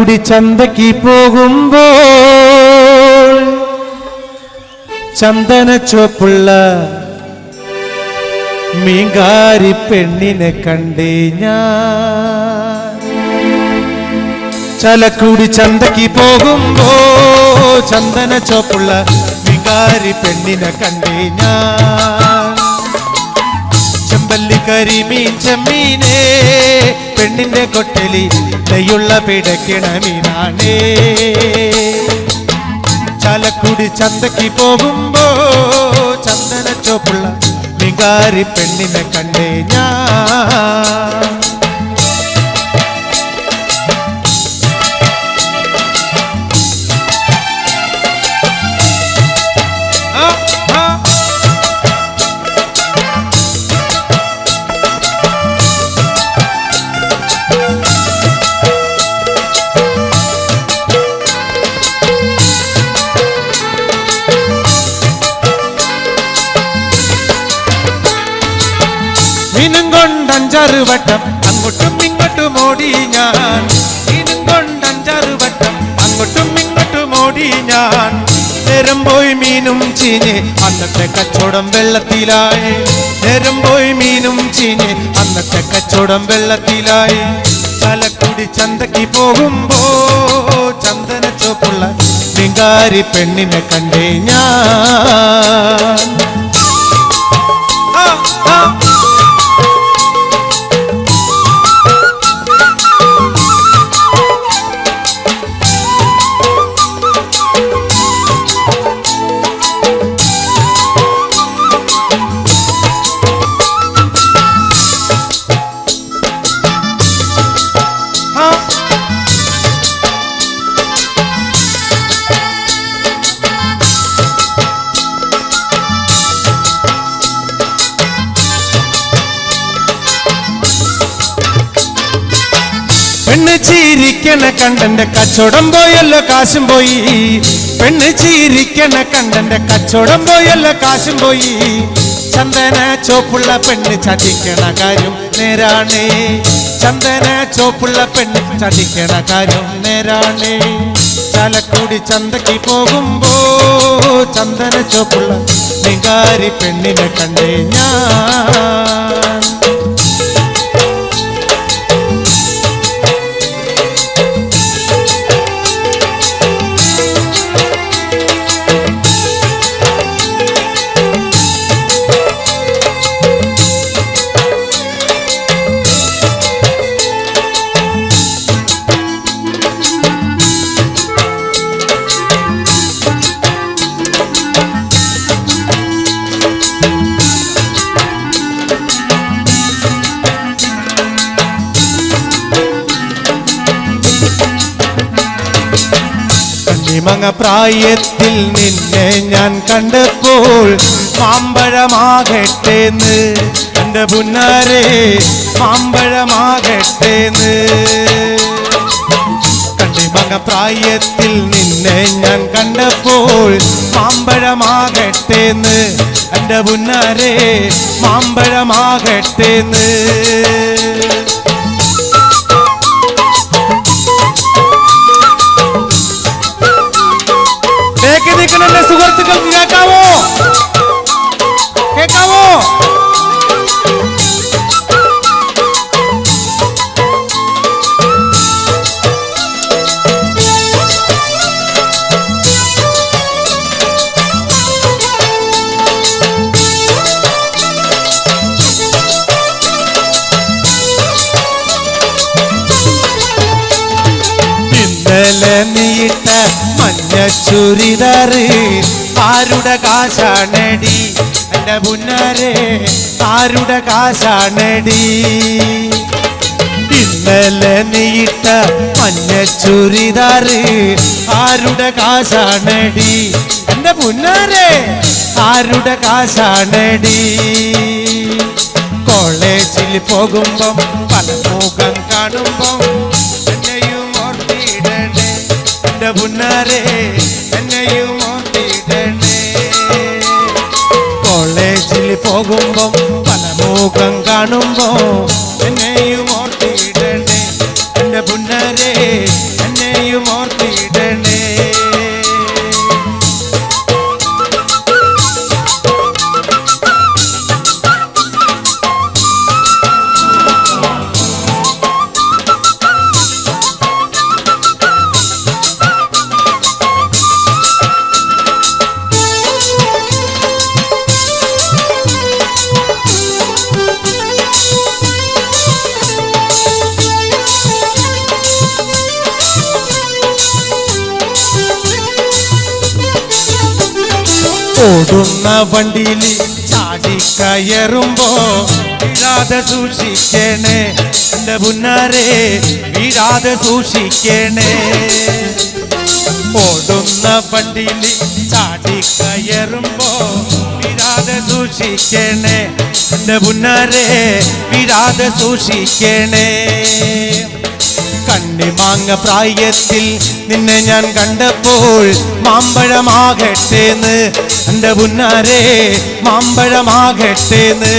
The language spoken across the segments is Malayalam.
ചാലക്കുടി ചന്തയ്ക്ക് പോകുമ്പോൾ ചന്ദന ചുവപ്പുള്ള മീങ്കാരി പെണ്ണിനെ കണ്ടേ ഞാൻ. ചാലക്കുടി ചന്തയ്ക്ക് പോകുമ്പോ ചന്ദന ചുവപ്പുള്ള മീങ്കാരി പെണ്ണിനെ കണ്ടേ ഞാൻ. ചെമ്പല്ലി കരിമീൻ ചെമ്മീനേ പെണ്ണിന്റെ കൊട്ടലി നെയ്യുള്ള പിടയ്ക്കണ മീനാണേ. ചാലക്കുടി ചന്തയ്ക്ക് പോകുമ്പോ ചന്ദന ചുവപ്പുള്ള മീങ്കാരി പെണ്ണിനെ കണ്ടേ ഞാൻ. മീനും കൊണ്ടഞ്ചാറ് വട്ടം അങ്ങോട്ടും ഇങ്ങോട്ടും ഓടി ഞാൻ. മീനും കൊണ്ടഞ്ചാറ് വട്ടം അങ്ങോട്ടും ഇങ്ങോട്ടും ഓടി ഞാൻ. നേരം പോയി മീനും ചീഞ്ഞ് അന്നത്തെ കച്ചവടം വെള്ളത്തിലായി. നേരം പോയി മീനും ചീഞ്ഞ് അന്നത്തെ കച്ചവടം വെള്ളത്തിലായി. ചാലക്കുടി ചന്തയ്ക്ക് പോകുമ്പോ ചന്ദന ചുവപ്പുള്ള മീങ്കാരി പെണ്ണിനെ കണ്ടേ ഞാൻ. പെണ്ണ് ചിരിക്കണ കണ്ടന്റെ കച്ചവടം പോയല്ലോ കാശും പോയി. പെണ്ണ് ചിരിക്കണ കണ്ടന്റെ കച്ചവടം പോയല്ലോ കാശും പോയി. ചന്ദന ചോപ്പുള്ള പെണ്ണ് ചതിക്കണ കാര്യം നേരാണേ. ചന്ദന ചോപ്പുള്ള പെണ്ണ് ചതിക്കണ കാര്യം നേരാണേ. ചാലക്കുടി ചന്തയ്ക്ക് പോകുമ്പോ ചന്ദന ചോപ്പുള്ള മീങ്കാരി പെണ്ണിനെ കണ്ടേ ഞാൻ. മങ്ങ പ്രായത്തിൽ നിന്നെ ഞാൻ കണ്ടപ്പോൾ മാമ്പഴമാകട്ടേന്ന് എൻ്റെ പുന്നാരെ മാമ്പഴമാകട്ടേന്ന്. കണ്ണിമങ്ങ പ്രായത്തിൽ നിന്നെ ഞാൻ കണ്ടപ്പോൾ മാമ്പഴമാകട്ടേന്ന് എൻ്റെ പുന്നാരെ മാമ്പഴമാകട്ടേന്ന്. നിൽക്കണ സുഹൃത്തുക്കൾക്ക് കേൾക്കാവോ? കേൾക്കാവോ? ഇന്നലെ നീട്ട മഞ്ഞ ചുരിദാറ് ആരുടെ കാശാണടി എൻ്റെ പുന്നാരെ ആരുടെ കാശാണടി. ഇന്നലെ നീട്ട മഞ്ഞ ചുരിദാറ് ആരുടെ കാശാണടി എൻ്റെ പുന്നാരെ ആരുടെ കാശാണടി. കോളേജിൽ പോകുമ്പം പല മുഖം കാണുമ്പം എന്നെയും ഓർത്തിടണേ എൻ്റെ പുന്നാരെ എന്നെയും ഓർത്തിടണേ. കോളേജിൽ പോകുമ്പം പല മുഖം കാണുമ്പോ എന്നെയും ഓർത്തിടണേ എൻ്റെ പുന്നാരെ എന്നെയും ഓടുന്ന വണ്ടിയിൽ ചാടിക്കയറുമ്പോ വീഴാതെ സൂക്ഷിക്കണേ എന്റെ പുന്നാരെ, വീഴാതെ സൂക്ഷിക്കണേ. ഓടുന്ന വണ്ടിയിൽ ചാടിക്കയറുമ്പോ വീഴാതെ സൂക്ഷിക്കണേ എന്റെ പുന്നാരെ, വീഴാതെ സൂക്ഷിക്കണേ. കണ്ണിമാങ്ങ പ്രായത്തിൽ നിന്നെ ഞാൻ കണ്ടപ്പോൾ മാമ്പഴമാകട്ടേന്ന് എന്റെ പുന്നാരെ, മാമ്പഴമാകട്ടേന്ന്.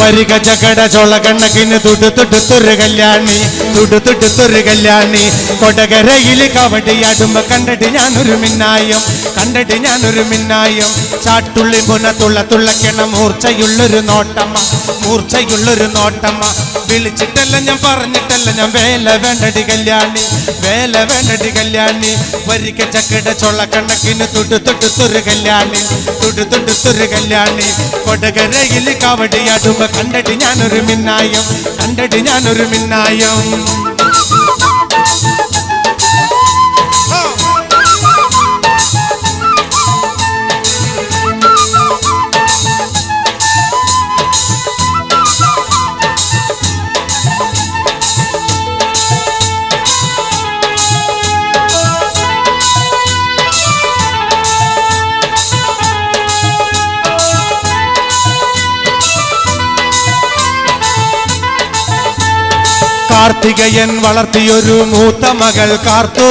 വരിക ചകട ചോള കണ്ണക്കിന് തുടുത്തുടുത്തൊരു കല്യാണി, തുടുത്തുടുത്തൊരു കല്യാണി. കൊടകരയിൽ കവടിയാടുമ്പോ കണ്ടിട്ട് ഞാനൊരു മിന്നായം, കണ്ടിട്ട് ഞാനൊരു മിന്നായം. ചാട്ടുള്ളി പുന തുള്ളക്കണ മൂർച്ചയുള്ളൊരു നോട്ടമ്മ, മൂർച്ചയുള്ളൊരു നോട്ടമ്മ. വിളിച്ചിട്ടല്ല ഞാൻ പറഞ്ഞിട്ടല്ല ഞാൻ വേല വേണ്ടടി കല്യാണി, വേല വേണ്ടടി കല്യാണി. വരിക ചക്കട ചോള കണ്ണക്കിന് തുടുത്തുടുത്തൊരു കല്യാണി, തുടുത്തുടുത്തൊരു കല്യാണി. കൊടകരയിൽ കവടിയാടുമ്പോ കണ്ടിട്ട് ഞാനൊരു മിന്നായം, കണ്ടിട്ട് ഞാനൊരു മിന്നായം. കാർത്തികയൻ വളർത്തിയൊരു മൂത്ത മകൾ കാർത്തു,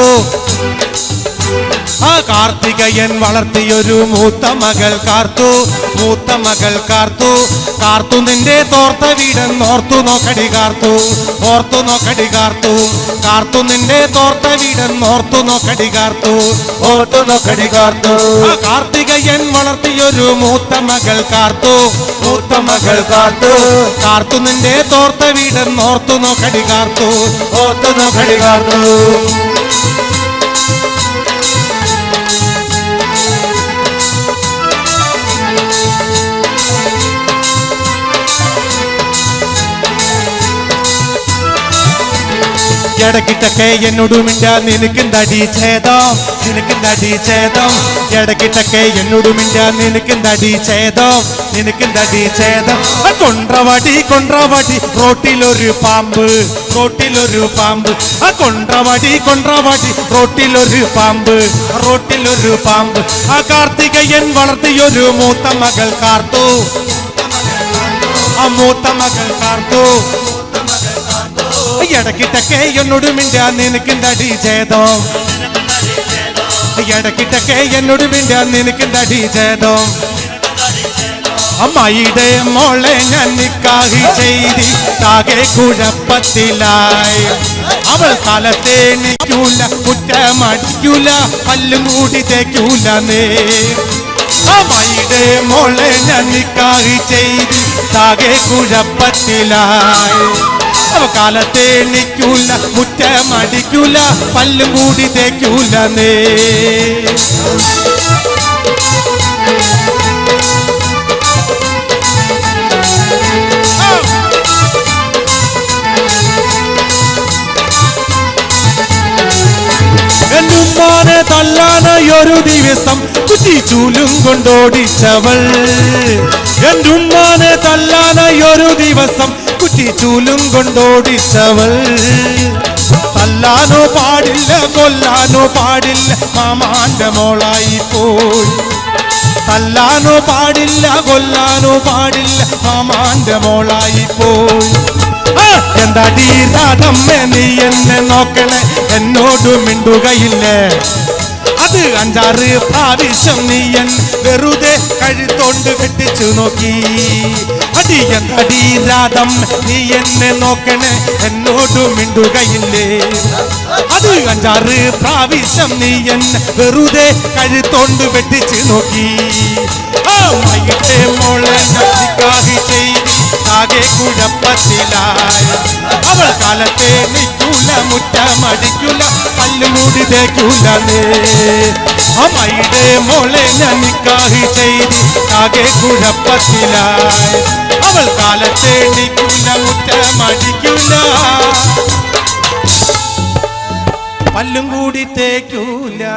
ആ കാർത്തികയൻ വളർത്തിയൊരു മൂത്ത മകൾ കാർത്തു, മൂത്ത മകൾ കാർത്തു. കാർത്തു നിന്റെ തോർത്ത വീടെന്നോർത്തു നോക്കടി കാർത്തു, ഓർത്തു നോക്കടി കാർത്തു. കാർത്തു നിന്റെ തോർത്ത വീടെന്നോർത്തു നോക്കടി കാർത്തു, ഓർത്തു നോക്കടി കാർത്തു. ആ കാർത്തികയൻ വളർത്തിയൊരു മൂത്ത മകൾ കാർത്തു, മൂത്ത മകൾ കാർത്തു. കാർത്തു നിന്റെ തോർത്ത വീടെന്നോർത്തു നോക്കടി കാർത്തു, ഓർത്തു നോക്കടി കാർത്തു. ഇടക്കിട്ടൊക്കെ എന്നോട് മിണ്ടാ നിനക്കെന്തടി ഛേദം, നിനക്കെന്തടി ഛേദം. ഇടക്കിട്ടൊക്കെ എന്നോട് മിണ്ടാ നിനക്കെന്തടി ഛേദം, നിനക്കെന്തടി ഛേദം. കൊണ്ട്രവടി കൊണ്ട്രവടി റോട്ടിലൊരു പാമ്പ്, റോട്ടിലൊരു പാമ്പ്. ആ കൊണ്ട്രവടി കൊണ്ട്രവടി റോട്ടിലൊരു പാമ്പ്, റോട്ടിലൊരു പാമ്പ്. ആ കാർത്തികയൻ വളർത്തിയൊരു മൂത്ത മകൾ കാർത്തു, ആ മൂത്ത മകൾ കാർത്തു. ഇടക്കിട്ടൊക്കെ എന്നോട് മിണ്ടാ നിനക്കെന്തടി ഛേദം, ഇടക്കിട്ടൊക്കെ എന്നോട് മിണ്ടാ നിനക്കെന്തടി ഛേദം. അമ്മായിയുടെ മോളെ ഞാൻ നിക്കാഹി ചെയ്തി താകെ കുഴപ്പത്തിലായി. അവൾ കാലത്തെ നിൽക്കൂല, കുറ്റമടിക്കൂല, പല്ലും കൂടി തേക്കൂല നേ. അമ്മായിയുടെ മോളെ ഞാൻ നിക്കാഹി ചെയ്തി താകെ കുഴപ്പത്തിലായി. കാലത്തെ എണ്ണിക്കൂല, മുറ്റമടിക്കൂല, പല്ലും കൂടി തേക്കൂല നേ. എന്നുമ്മാനെ തല്ലാനൊരു ദിവസം കുറ്റിച്ചൂലും കൊണ്ടോടിച്ചവൾ, എന്നുമ്മാനെ തല്ലാനൊരു ദിവസം കുറ്റിച്ചൂലും കൊണ്ടോടിച്ചവൾ. തല്ലാനോ പാടില്ല, കൊല്ലാനോ പാടില്ല, മാമാന്റെ മോളായി പോയി. തല്ലാനോ പാടില്ല, കൊല്ലാനോ പാടില്ല, മാമാന്റെ മോളായി പോയി. എന്താടി രാധമ്മേ നീ എന്നെ നോക്കണേ, എന്നോട് മിണ്ടുകയില്ലേ. അത് 5-6 പ്രാവശ്യം നീയൻ വെറുതെ കഴുത്തോണ്ട് വെട്ടിച്ചു നോക്കി. അടി എന്താടി രാധം നീ എന്നെ നോക്കണേ, എന്നോട് മിണ്ടുകയില്ലേ. അത് അഞ്ചാറ് പ്രാവശ്യം നീ എന്നെ വെറുതെ കഴുത്തോണ്ട് വെട്ടിച്ച് നോക്കി. അമ്മയുടെ മോളെ നിക്കാഹ് ചെയ്ത് ആകെ കുഴപ്പത്തിലായി. അവൾ കാലത്തെ നിൽക്കൂല, മുറ്റമടിക്കൂല, പല്ലും കൂടി തേക്കൂലേ. അമ്മയുടെ മോളെ ഞാൻ നിക്കാഹ് ചെയ്ത് ആകെ കുഴപ്പത്തിലായി. അവൾ കാലത്തെ നിൽക്കൂല, മുറ്റമടിക്കൂല, പല്ലും കൂടി തേക്കൂലേ.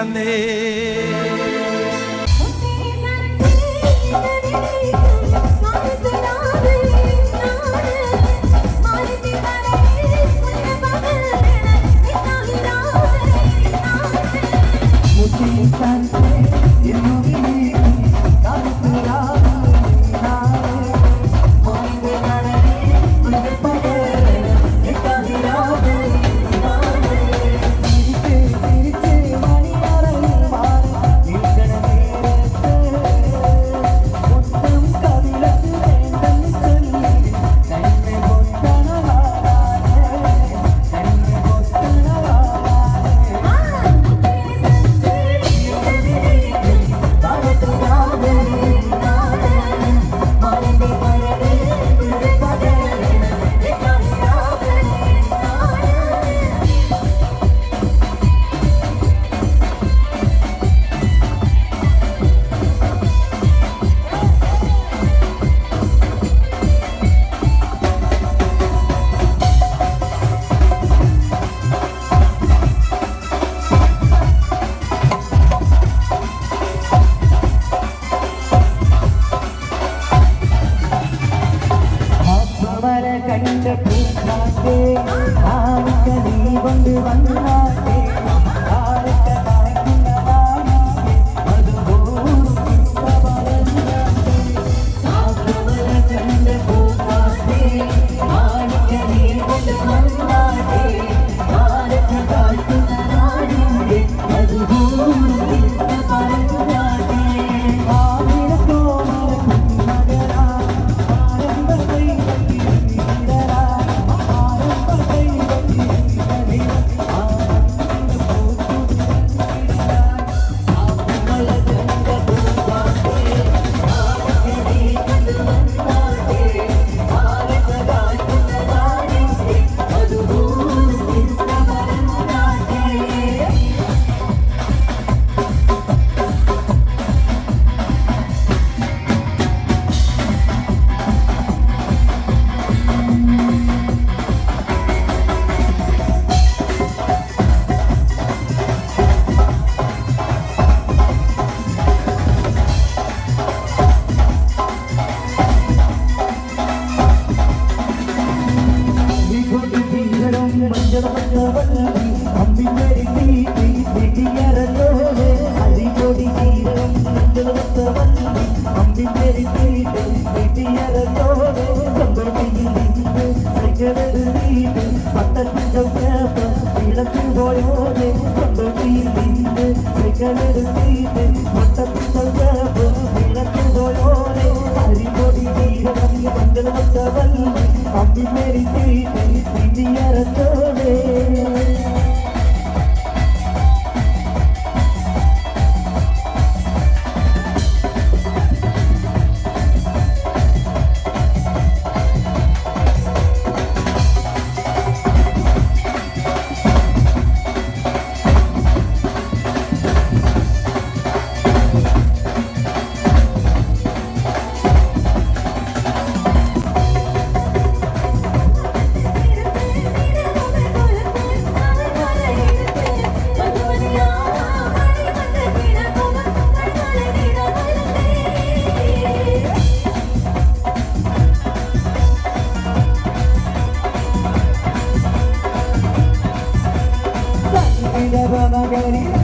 Magari